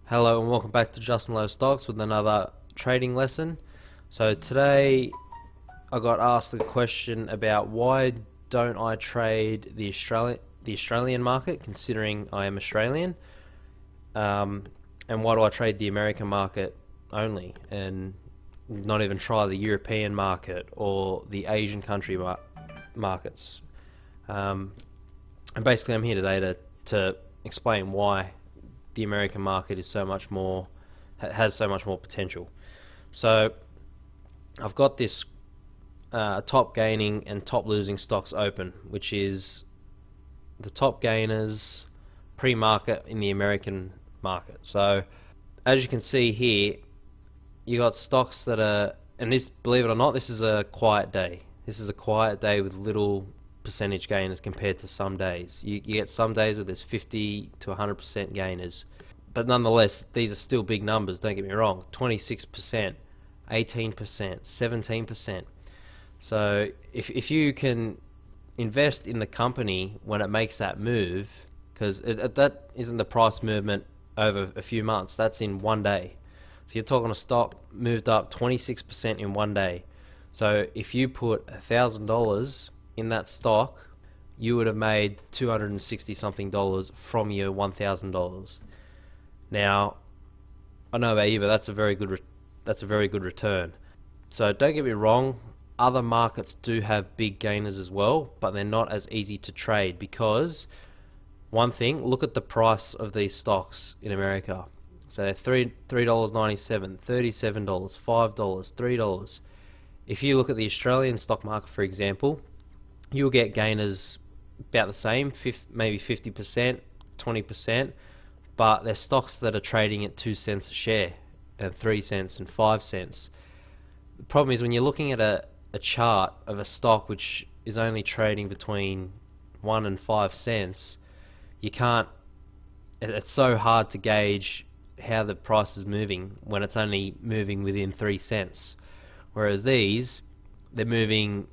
Hello and welcome back to Justin Lowe Stocks with another trading lesson. So today I got asked a question about why don't I trade the Australian market, considering I am Australian, and why do I trade the American market only and not even try the European market or the Asian country markets. And basically I'm here today to explain why the American market is so much more has so much more potential. So I've got this top gaining and top losing stocks open, which is the top gainers pre-market in the American market. So as you can see here, you got stocks that are, and this, believe it or not, this is a quiet day. This is a quiet day with little percentage gainers compared to some days. You get some days where there's 50 to 100% gainers, but nonetheless these are still big numbers, don't get me wrong. 26%, 18%, 17%. So if you can invest in the company when it makes that move, because that isn't the price movement over a few months, that's in one day. So you're talking a stock moved up 26% in one day. So if you put $1,000 in that stock, you would have made $260 something from your $1,000. Now, I know about you, but that's a very good return. So don't get me wrong, other markets do have big gainers as well, but they're not as easy to trade because one thing, look at the price of these stocks in America. So they're $3.97, $37, $5, $3. If you look at the Australian stock market, for example, you'll get gainers about the same, maybe 50%, 20%, but they're stocks that are trading at 2 cents a share, and 3 cents and 5 cents. The problem is when you're looking at a chart of a stock which is only trading between 1 and 5 cents, you can't, it's so hard to gauge how the price is moving when it's only moving within 3 cents. Whereas these, they're moving,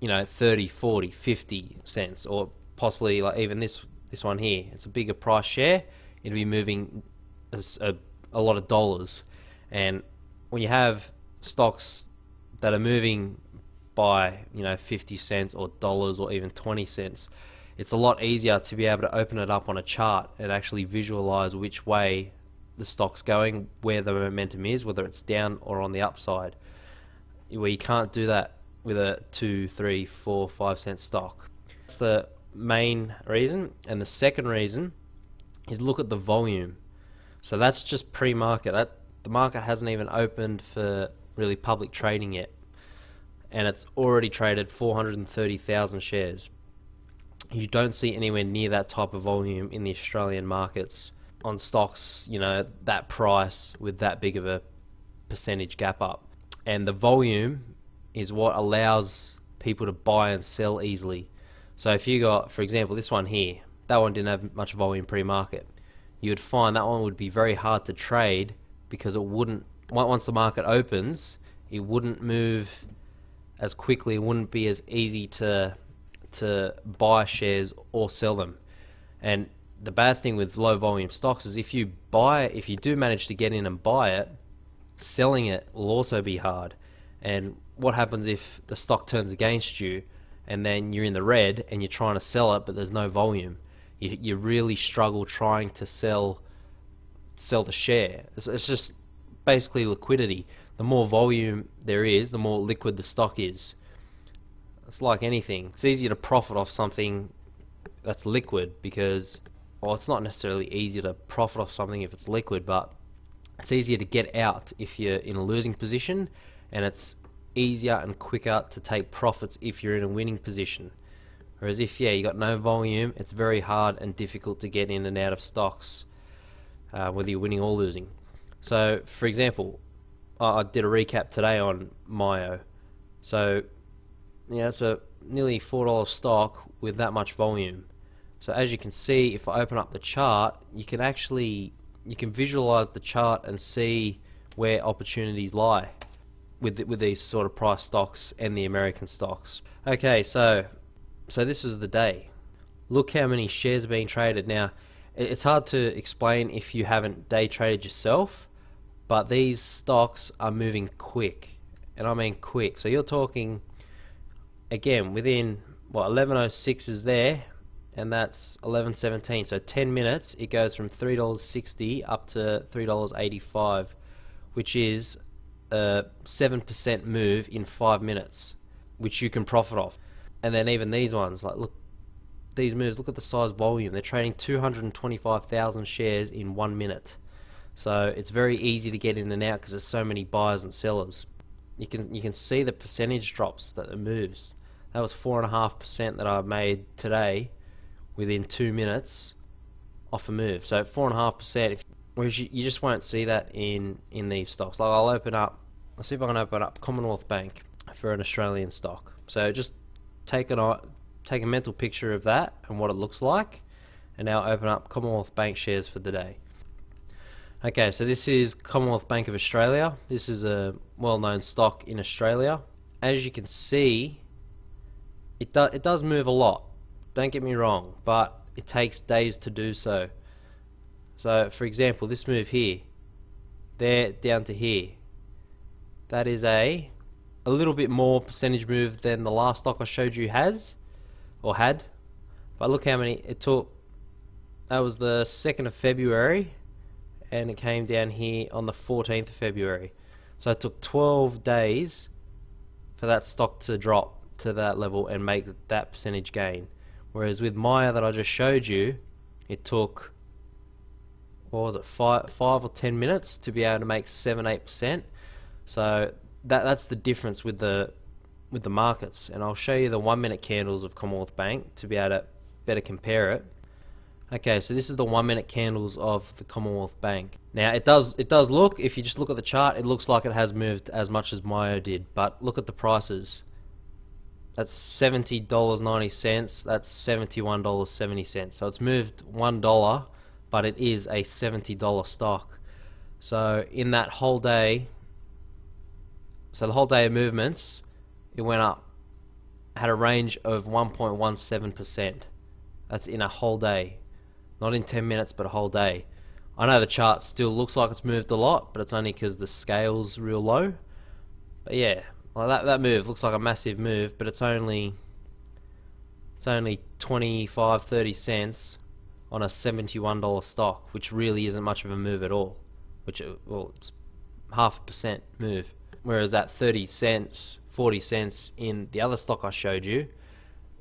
30, 40, 50 cents, or possibly like even this one here. It's a bigger price share. It'll be moving a lot of dollars. And when you have stocks that are moving by 50 cents or dollars or even 20 cents, it's a lot easier to be able to open it up on a chart and actually visualize which way the stock's going, where the momentum is, whether it's down or on the upside, where you can't do that with a 2, 3, 4, 5 cent stock. That's the main reason. And the second reason is look at the volume. So that's just pre-market. The market hasn't even opened for really public trading yet, and it's already traded 430,000 shares. You don't see anywhere near that type of volume in the Australian markets on stocks, that price with that big of a percentage gap up. And the volume is what allows people to buy and sell easily. So if you got, for example, this one here, that one didn't have much volume pre-market. You would find that one would be very hard to trade because it wouldn't, once the market opens, it wouldn't move as quickly, it wouldn't be as easy to buy shares or sell them. And the bad thing with low volume stocks is if you do manage to get in and buy it, selling it will also be hard. And what happens if the stock turns against you and then you're in the red and you're trying to sell it but there's no volume? You really struggle trying to sell the share. It's just basically liquidity. The more volume there is, the more liquid the stock is. It's like anything. It's easier to profit off something that's liquid because, well, it's not necessarily easier to profit off something if it's liquid, but it's easier to get out if you're in a losing position, and it's easier and quicker to take profits if you're in a winning position. Whereas if you got no volume, it's very hard and difficult to get in and out of stocks, whether you're winning or losing. So for example, I did a recap today on Myo. So it's a nearly $4 stock with that much volume. So as you can see, if I open up the chart, you can visualize the chart and see where opportunities lie with these sort of price stocks and the American stocks. Okay, so this is the day. Look how many shares are being traded now. It's hard to explain if you haven't day traded yourself, but these stocks are moving quick, and I mean quick. So you're talking, again, within what, 11:06 is there, and that's 11:17. So 10 minutes, it goes from $3.60 up to $3.85, which is a 7% move in 5 minutes, which you can profit off. And then even these ones, like, look, these moves, look at the size volume. They're trading 225,000 shares in 1 minute. So it's very easy to get in and out because there's so many buyers and sellers. You can see the percentage drops that it moves. That was 4.5% that I made today within 2 minutes off a move. So 4.5%. Whereas you just won't see that in these stocks. Like, I'll see if I can open up Commonwealth Bank for an Australian stock. So just take a mental picture of that and what it looks like, and now open up Commonwealth Bank shares for the day. Okay, so this is Commonwealth Bank of Australia. This is a well-known stock in Australia. As you can see, it does move a lot. Don't get me wrong, but it takes days to do so. So, for example, this move here, there down to here, that is a little bit more percentage move than the last stock I showed you has, or had. But look how many it took. That was the 2nd of February, and it came down here on the 14th of February. So it took 12 days for that stock to drop to that level and make that percentage gain. Whereas with Maya that I just showed you, it took, what was it, 5 or 10 minutes to be able to make 7-8%. So that's the difference with the markets. And I'll show you the 1 minute candles of Commonwealth Bank to be able to better compare it. Okay, so this is the 1 minute candles of the Commonwealth Bank. Now it does look, if you just look at the chart, it looks like it has moved as much as Myo did, but look at the prices. That's $70.90, that's $71.70. So it's moved $1, but it is a $70 stock. So in that whole day, so the whole day of movements, it went up, had a range of 1.17%. That's in a whole day. Not in 10 minutes, but a whole day. I know the chart still looks like it's moved a lot, but it's only because the scale's real low. But yeah, well, that move looks like a massive move, but it's only 25-30 cents on a $71 stock, which really isn't much of a move at all. Well, it's 0.5% move. Whereas at 30 cents, 40 cents in the other stock I showed you,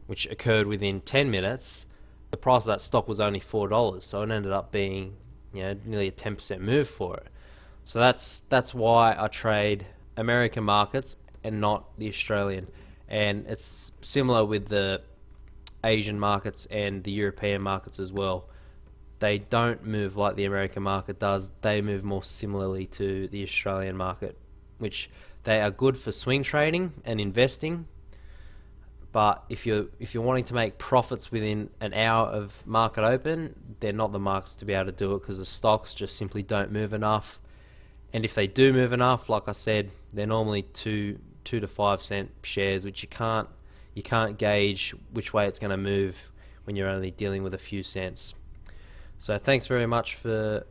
which occurred within 10 minutes, the price of that stock was only $4, so it ended up being, nearly a 10% move for it. So that's why I trade American markets and not the Australian. And it's similar with the Asian markets and the European markets as well. They don't move like the American market does. They move more similarly to the Australian market, which they are good for swing trading and investing. But if you're wanting to make profits within an hour of market open, they're not the markets to be able to do it, because the stocks just simply don't move enough. And if they do move enough, like I said, they're normally 2 to 5 cent shares, which you can't gauge which way it's going to move when you're only dealing with a few cents. So thanks very much for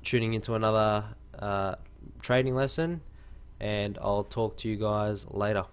tuning into another trading lesson, and I'll talk to you guys later.